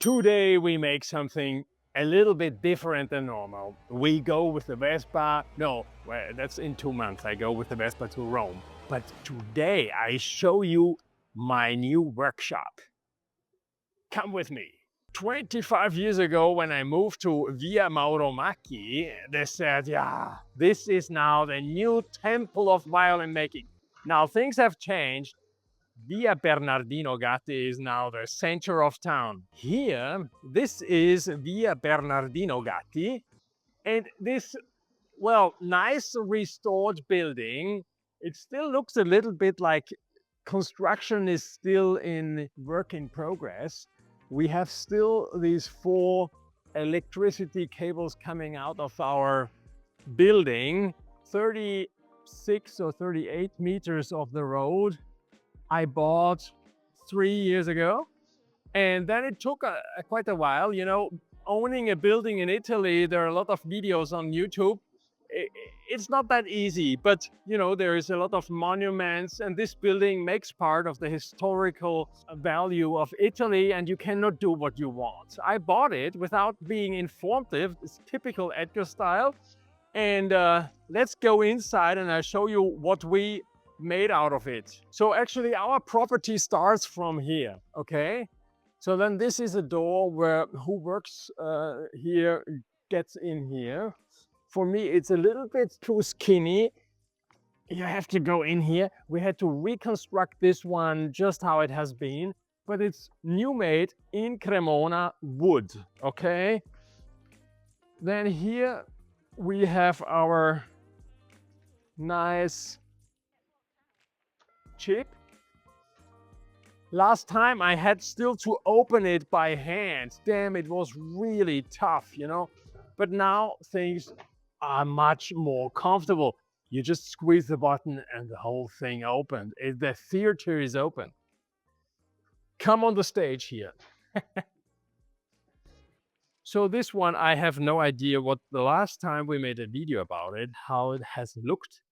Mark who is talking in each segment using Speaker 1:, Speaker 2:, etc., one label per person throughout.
Speaker 1: Today we make something a little bit different than normal. We go with the Vespa, no, well, that's in 2 months. I go with the Vespa to Rome. But today I show you my new workshop. Come with me. 25 years ago, when I moved to Via Macchi, they said, yeah, this is now the new temple of violin making. Now things have changed. Via Bernardino Gatti is now the center of town. Here, this is Via Bernardino Gatti, and this, well, nice restored building, it still looks a little bit like construction is still in work in progress. We have still these 4 electricity cables coming out of our building, 36 or 38 meters of the road. I bought 3 years ago, and then it took quite a while. You know, owning a building in Italy, there are a lot of videos on YouTube. It's not that easy, but you know, there is a lot of monuments, and this building makes part of the historical value of Italy, and you cannot do what you want. I bought it without being informative. It's typical Edgar style. And let's go inside and I'll show you what we made out of it. So actually our property starts from here, okay? So then this is a door where who works here gets in here. For me, it's a little bit too skinny. You have to go in here. We had to reconstruct this one just how it has been, but it's new made in Cremona wood, okay? Then here we have our nice chip. Last time I had still to open it by hand. Damn, it was really tough, you know. But now things are much more comfortable. You just squeeze the button and the whole thing opened. The theater is open. Come on the stage here. So this one, I have no idea what the last time we made a video about it, how it has looked.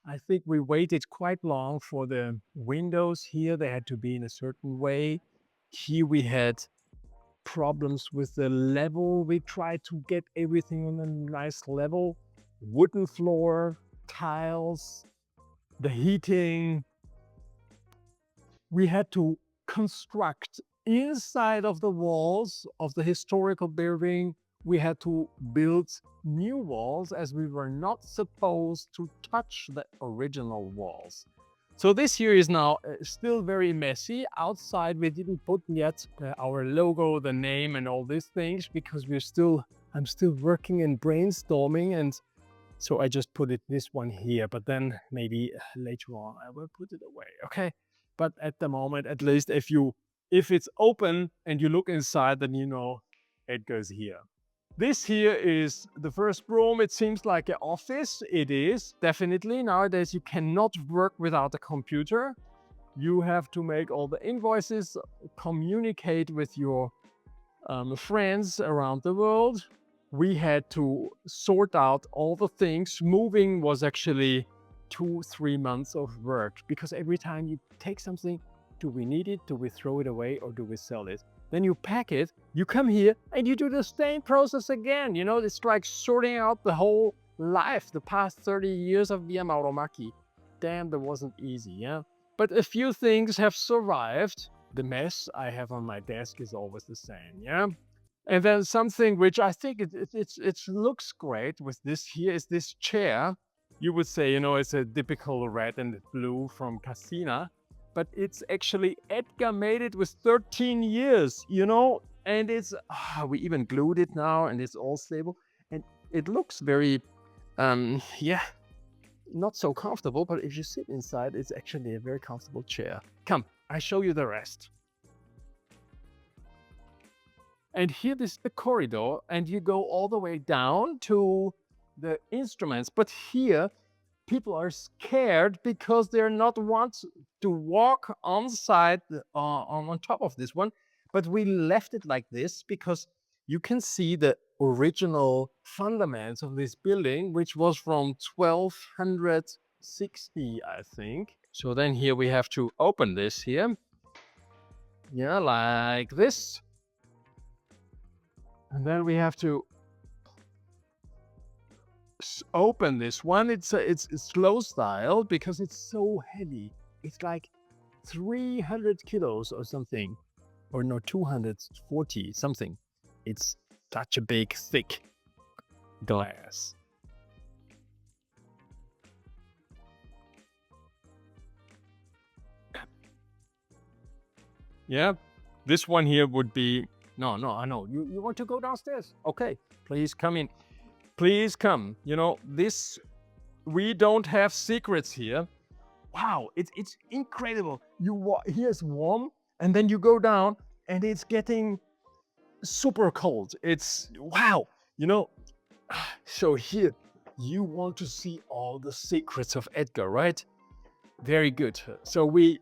Speaker 1: I think we waited quite long for the windows here. They had to be in a certain way. Here we had problems with the level. We tried to get everything on a nice level. Wooden floor, tiles, the heating. We had to construct inside of the walls of the historical building. We had to build new walls as we were not supposed to touch the original walls. So this here is now still very messy. Outside we didn't put yet our logo, the name and all these things because I'm still working and brainstorming, and so I just put this one here, but then maybe later on I will put it away, okay? But at the moment, at least if it's open and you look inside, then you know Edgar's here. This here is the first room. It seems like an office. It is, definitely. Nowadays, you cannot work without a computer. You have to make all the invoices, communicate with your friends around the world. We had to sort out all the things. Moving was actually 2-3 months of work because every time you take something, do we need it? Do we throw it away or do we sell it? Then you pack it, you come here and you do the same process again. You know, it's like sorting out the whole life, the past 30 years of Via Macchi. Damn, that wasn't easy, yeah? But a few things have survived. The mess I have on my desk is always the same, yeah? And then something which I think it looks great with this here is this chair. You would say, you know, it's a typical red and blue from Cassina. But it's actually, Edgar made it with 13 years, you know, and it's, we even glued it now and it's all stable. And it looks very, yeah, not so comfortable, but if you sit inside, it's actually a very comfortable chair. Come, I show you the rest. And here is the corridor, and you go all the way down to the instruments. But here, people are scared because they're not want to walk on side on top of this one, but we left it like this because you can see the original fundaments of this building, which was from 1260, I think. So then here we have to open this here, yeah, like this. And then we have to open this one. It's slow style because it's so heavy. It's like 300 kilos or something, or no, 240 something. It's such a big, thick glass. Yeah, this one here would be, no, I know, you want to go downstairs? Okay, please come in. Please come. You know, this, we don't have secrets here. Wow, it's incredible. Here's warm, and then you go down, and it's getting super cold. It's, wow, you know. So here, you want to see all the secrets of Edgar, right? Very good. So we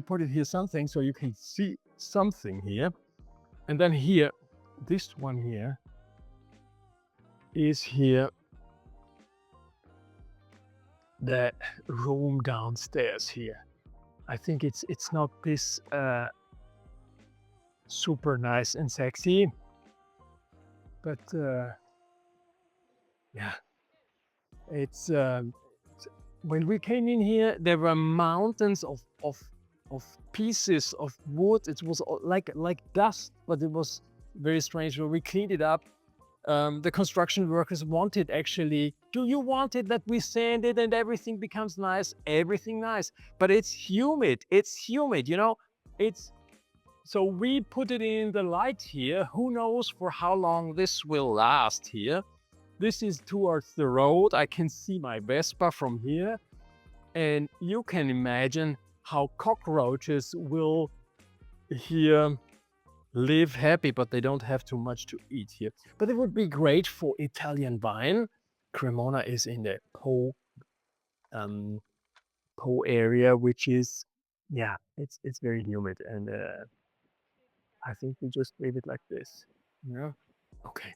Speaker 1: put it here something so you can see something here. And then here, this one here is here the room downstairs here. I think it's not this super nice and sexy, but yeah, it's when we came in here, there were mountains of pieces of wood. It was like dust, but it was very strange. When we cleaned it up, the construction workers wanted, actually, do you want it that we sand it and everything becomes nice? Everything nice, but it's humid. It's humid, you know. It's so we put it in the light here. Who knows for how long this will last here. This is towards the road. I can see my Vespa from here, and you can imagine how cockroaches will here live happy, but they don't have too much to eat here. But it would be great for Italian wine. Cremona is in the Po area, which is, yeah, it's very humid, and I think we just leave it like this. Yeah. Okay.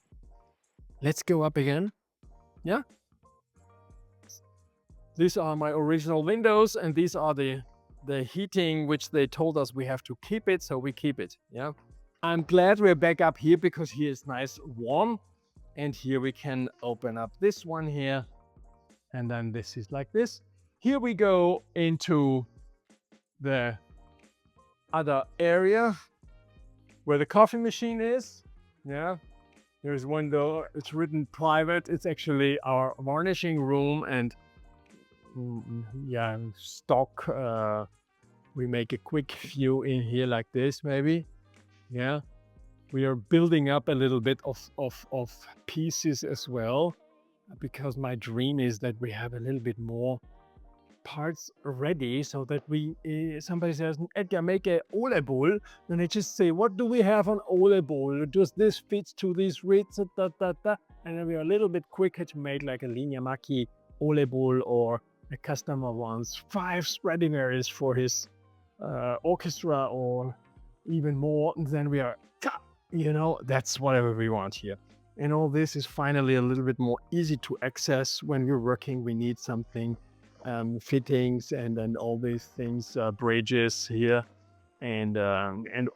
Speaker 1: Let's go up again. Yeah. These are my original windows, and these are the heating, which they told us we have to keep it, so we keep it. Yeah. I'm glad we're back up here because here is nice warm, and here we can open up this one here, and then this is like this. Here we go into the other area where the coffee machine is. Yeah, there's one door. It's written private. It's actually our varnishing room, and yeah, stock. We make a quick view in here like this, maybe. Yeah, we are building up a little bit of pieces as well, because my dream is that we have a little bit more parts ready, so that we, somebody says, Edgar, make a ole bowl, and I just say, what do we have on ole bowl? Does this fit to these reeds? And then we are a little bit quicker to make like a linea maki ole bowl, or a customer wants 5 Stradivarius for his orchestra, or even more. And then we are, you know, that's whatever we want here. And all this is finally a little bit more easy to access when we're working. We need something, fittings, and then all these things, bridges here, and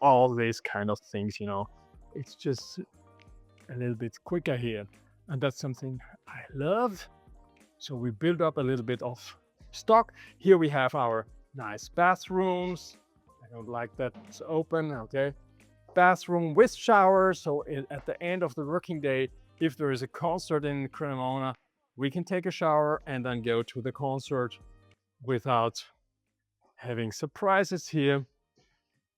Speaker 1: all these kind of things, you know. It's just a little bit quicker here, and that's something I love. So we build up a little bit of stock. Here we have our nice bathrooms. I don't like that it's open. Okay, bathroom with shower. So at the end of the working day, if there is a concert in Cremona, we can take a shower and then go to the concert without having surprises here.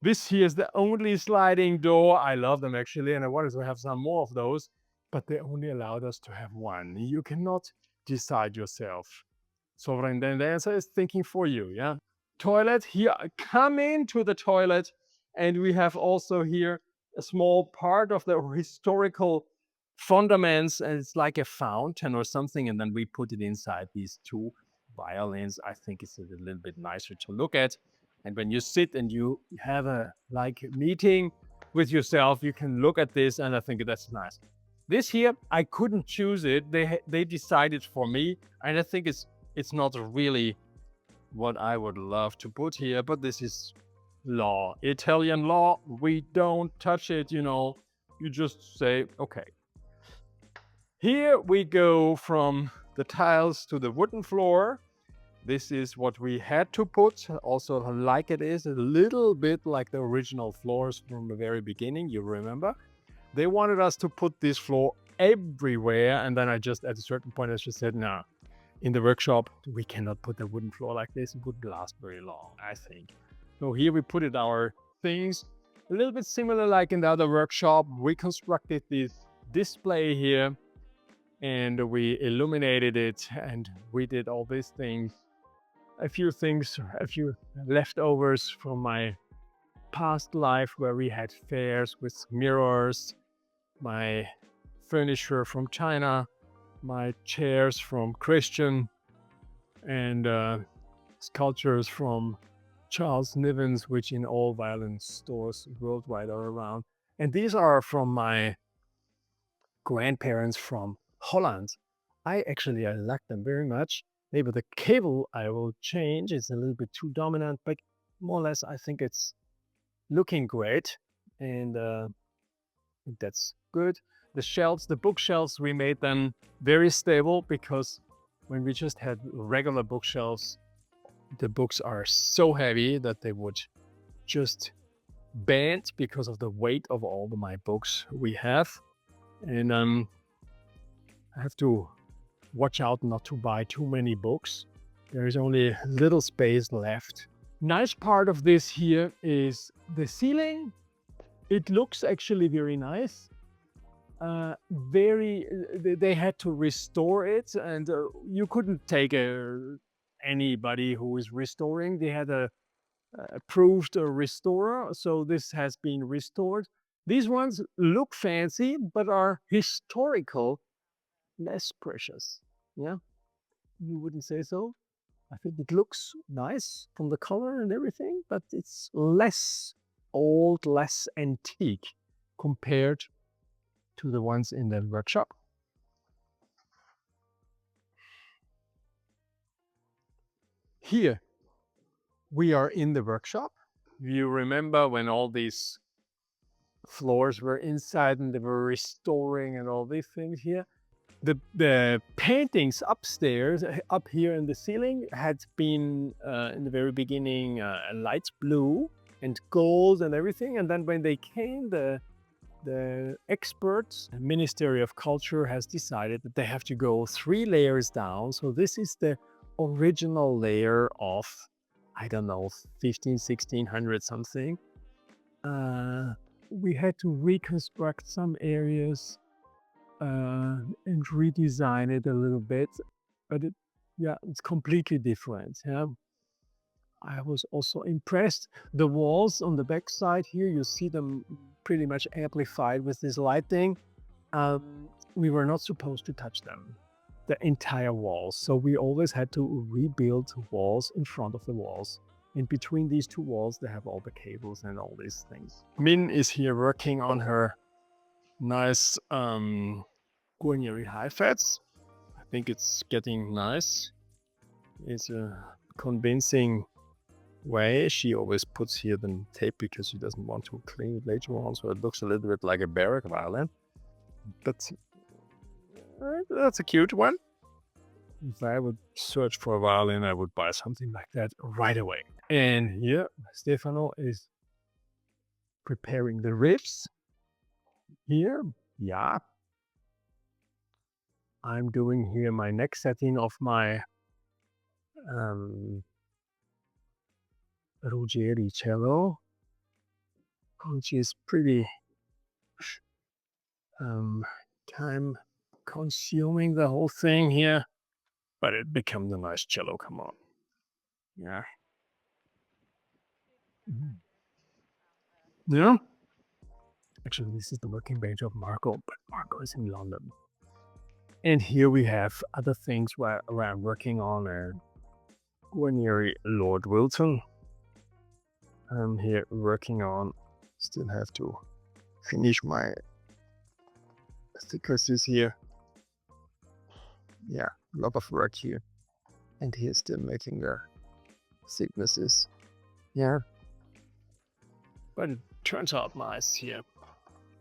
Speaker 1: This here is the only sliding door. I love them, actually, and I wanted to have some more of those, but they only allowed us to have one. You cannot decide yourself. Sovrintendenza is thinking for you, yeah? Toilet here, come into the toilet, and we have also here a small part of the historical fundaments, and it's like a fountain or something, and then we put it inside these 2 violins. I think it's a little bit nicer to look at, and when you sit and you have a like meeting with yourself, you can look at this, and I think that's nice. This here, I couldn't choose it. They decided for me, and I think it's not really what I would love to put here, but this is law, Italian law. We don't touch it, you know. you just say, okay. Here we go from the tiles to the wooden floor. This is what we had to put, also like it is, a little bit like the original floors from the very beginning, you remember? They wanted us to put this floor everywhere, and then I just, at a certain point, I just said, no, in the workshop, we cannot put a wooden floor like this. It wouldn't last very long, I think. So here we put it our things, a little bit similar like in the other workshop. We constructed this display here, and we illuminated it, and we did all these things. A few leftovers from my past life where we had fairs with mirrors, my furniture from China, my chairs from Christian, and sculptures from Charles Nivens, which in all violin stores worldwide are around. And these are from my grandparents from Holland. I like them very much. Maybe the cable I will change. It's a little bit too dominant, but more or less I think it's looking great, and that's good. The shelves, the bookshelves, we made them very stable, because when we just had regular bookshelves, the books are so heavy that they would just bend because of the weight of all my books we have. And I have to watch out not to buy too many books. There is only a little space left. Nice part of this here is the ceiling. It looks actually very nice. They had to restore it, and you couldn't take anybody who is restoring. They had a approved restorer, so this has been restored. These ones look fancy, but are historical, less precious. Yeah, you wouldn't say so? I think it looks nice from the color and everything, but it's less old, less antique compared to the ones in the workshop. Here we are in the workshop. You remember when all these floors were inside and they were restoring and all these things here? The paintings upstairs, up here in the ceiling, had been in the very beginning light blue and gold and everything. And then when they came, the experts, the Ministry of Culture has decided that they have to go 3 layers down. So this is the original layer of, I don't know, 1600 something. We had to reconstruct some areas and redesign it a little bit, but it's completely different. Yeah, I was also impressed. The walls on the back side here, you see them pretty much amplified with this lighting. We were not supposed to touch them, the entire walls. So we always had to rebuild walls in front of the walls. In between these 2 walls, they have all the cables and all these things. Min is here working on her nice Guarnieri high-fats. I think it's getting nice. It's a convincing way. She always puts here the tape because she doesn't want to clean it later on, so it looks a little bit like a barrack violin. But that's a cute one. If I would search for a violin, I would buy something like that right away. And here, Stefano is preparing the riffs. Here, yeah. I'm doing here my neck setting of my Ruggeri cello, which is pretty time consuming, the whole thing here, but it becomes a nice cello. Come on. Yeah. Yeah. Actually, this is the working bench of Marco, but Marco is in London. And here we have other things where I'm working on a Guarnieri Lord Wilton. I'm here working on, still have to finish my stickers here. Yeah, a lot of work here. And he's still making the thicknesses. Yeah. But it turns out nice here.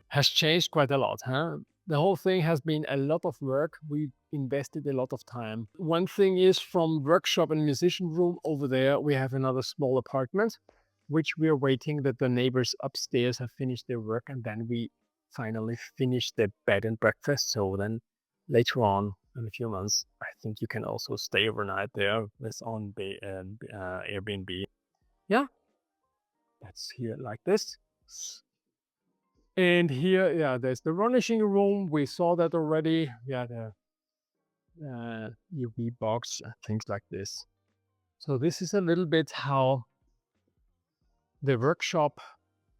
Speaker 1: has changed quite a lot, huh? The whole thing has been a lot of work. We invested a lot of time. One thing is, from workshop and musician room over there, we have another small apartment, which we are waiting that the neighbors upstairs have finished their work, and then we finally finish the bed and breakfast. So then later on, in a few months, I think you can also stay overnight there with on Airbnb. Yeah, that's here like this. And here, yeah, there's the varnishing room. We saw that already. Yeah, the UV box, things like this. So this is a little bit how the workshop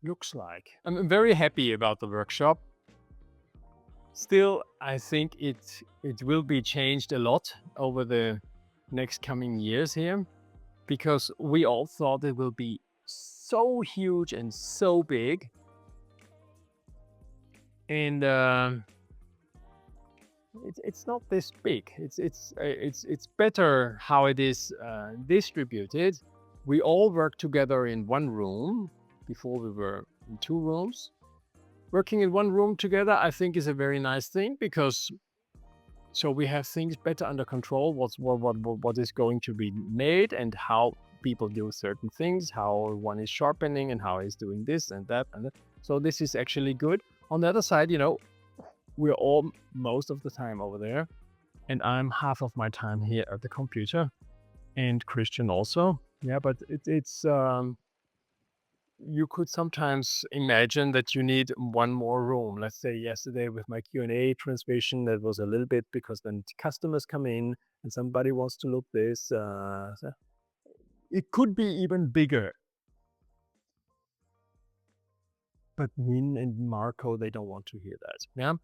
Speaker 1: looks like. I'm very happy about the workshop. Still, I think it will be changed a lot over the next coming years here, because we all thought it will be so huge and so big. And it's not this big. It's better how it is distributed. We all work together in one room. Before we were in two rooms. Working in one room together, I think, is a very nice thing, because so we have things better under control. What is going to be made, and how people do certain things, how one is sharpening and how he's doing this and that and that. So this is actually good. On the other side, we're all most of the time over there, and I'm half of my time here at the computer, and Christian also. Yeah, but it's you could sometimes imagine that you need one more room. Let's say yesterday with my Q&A transmission, that was a little bit, because then customers come in and somebody wants to look this. So it could be even bigger. But Min and Marco, they don't want to hear that. Yeah,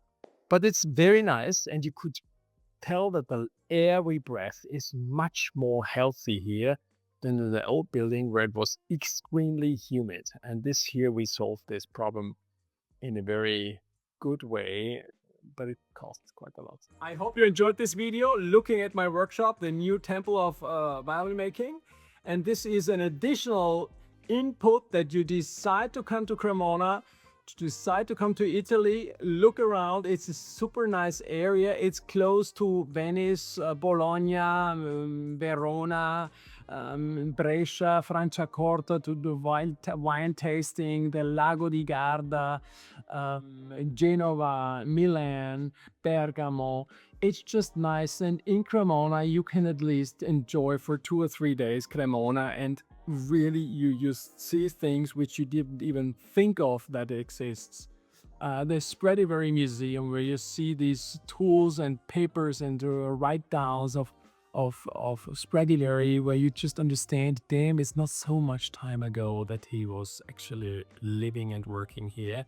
Speaker 1: but it's very nice, and you could tell that the air we breathe is much more healthy here than in the old building, where it was extremely humid. And this here, we solved this problem in a very good way, but it costs quite a lot. I hope you enjoyed this video looking at my workshop, the new temple of violin making. And this is an additional input that you decide to come to Cremona, to decide to come to Italy, look around. It's a super nice area. It's close to Venice, Bologna, Verona, Brescia, Franciacorta, to do wine tasting, the Lago di Garda, Genova, Milan, Bergamo. It's just nice. And in Cremona, you can at least enjoy for 2 or 3 days Cremona, and really you just see things which you didn't even think of that exists. The Stradivari Museum, where you see these tools and papers and write-downs of Stradivari, where you just understand, damn, it's not so much time ago that he was actually living and working here.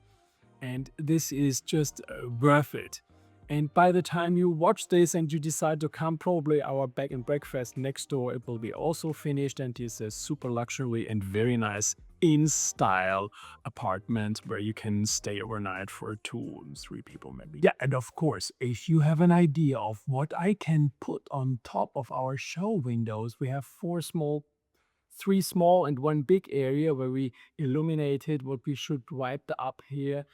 Speaker 1: And this is just worth it. And by the time you watch this and you decide to come, probably our bed and breakfast next door, it will be also finished, and it's a super luxury and very nice in-style apartment where you can stay overnight for 2 and 3 people maybe. Yeah, and of course, if you have an idea of what I can put on top of our show windows, we have 3 small and 1 big area where we illuminated what we should write up here.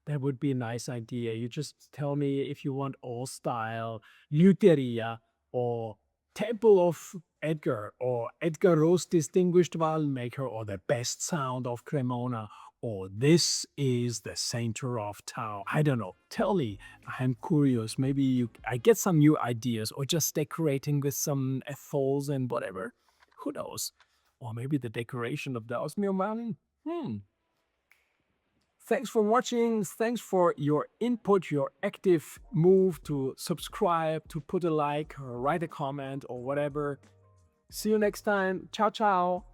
Speaker 1: That would be a nice idea. You just tell me if you want all style, Luteria, or Temple of Edgar, or Edgar Ross Distinguished Violin Maker, or the best sound of Cremona, or this is the center of town. I don't know. Tell me. I'm curious. Maybe I get some new ideas, or just decorating with some ethos and whatever. Who knows? Or maybe the decoration of the Osmio violin. Thanks for watching. Thanks for your input, your active move to subscribe, to put a like, or write a comment, or whatever. See you next time. Ciao, ciao.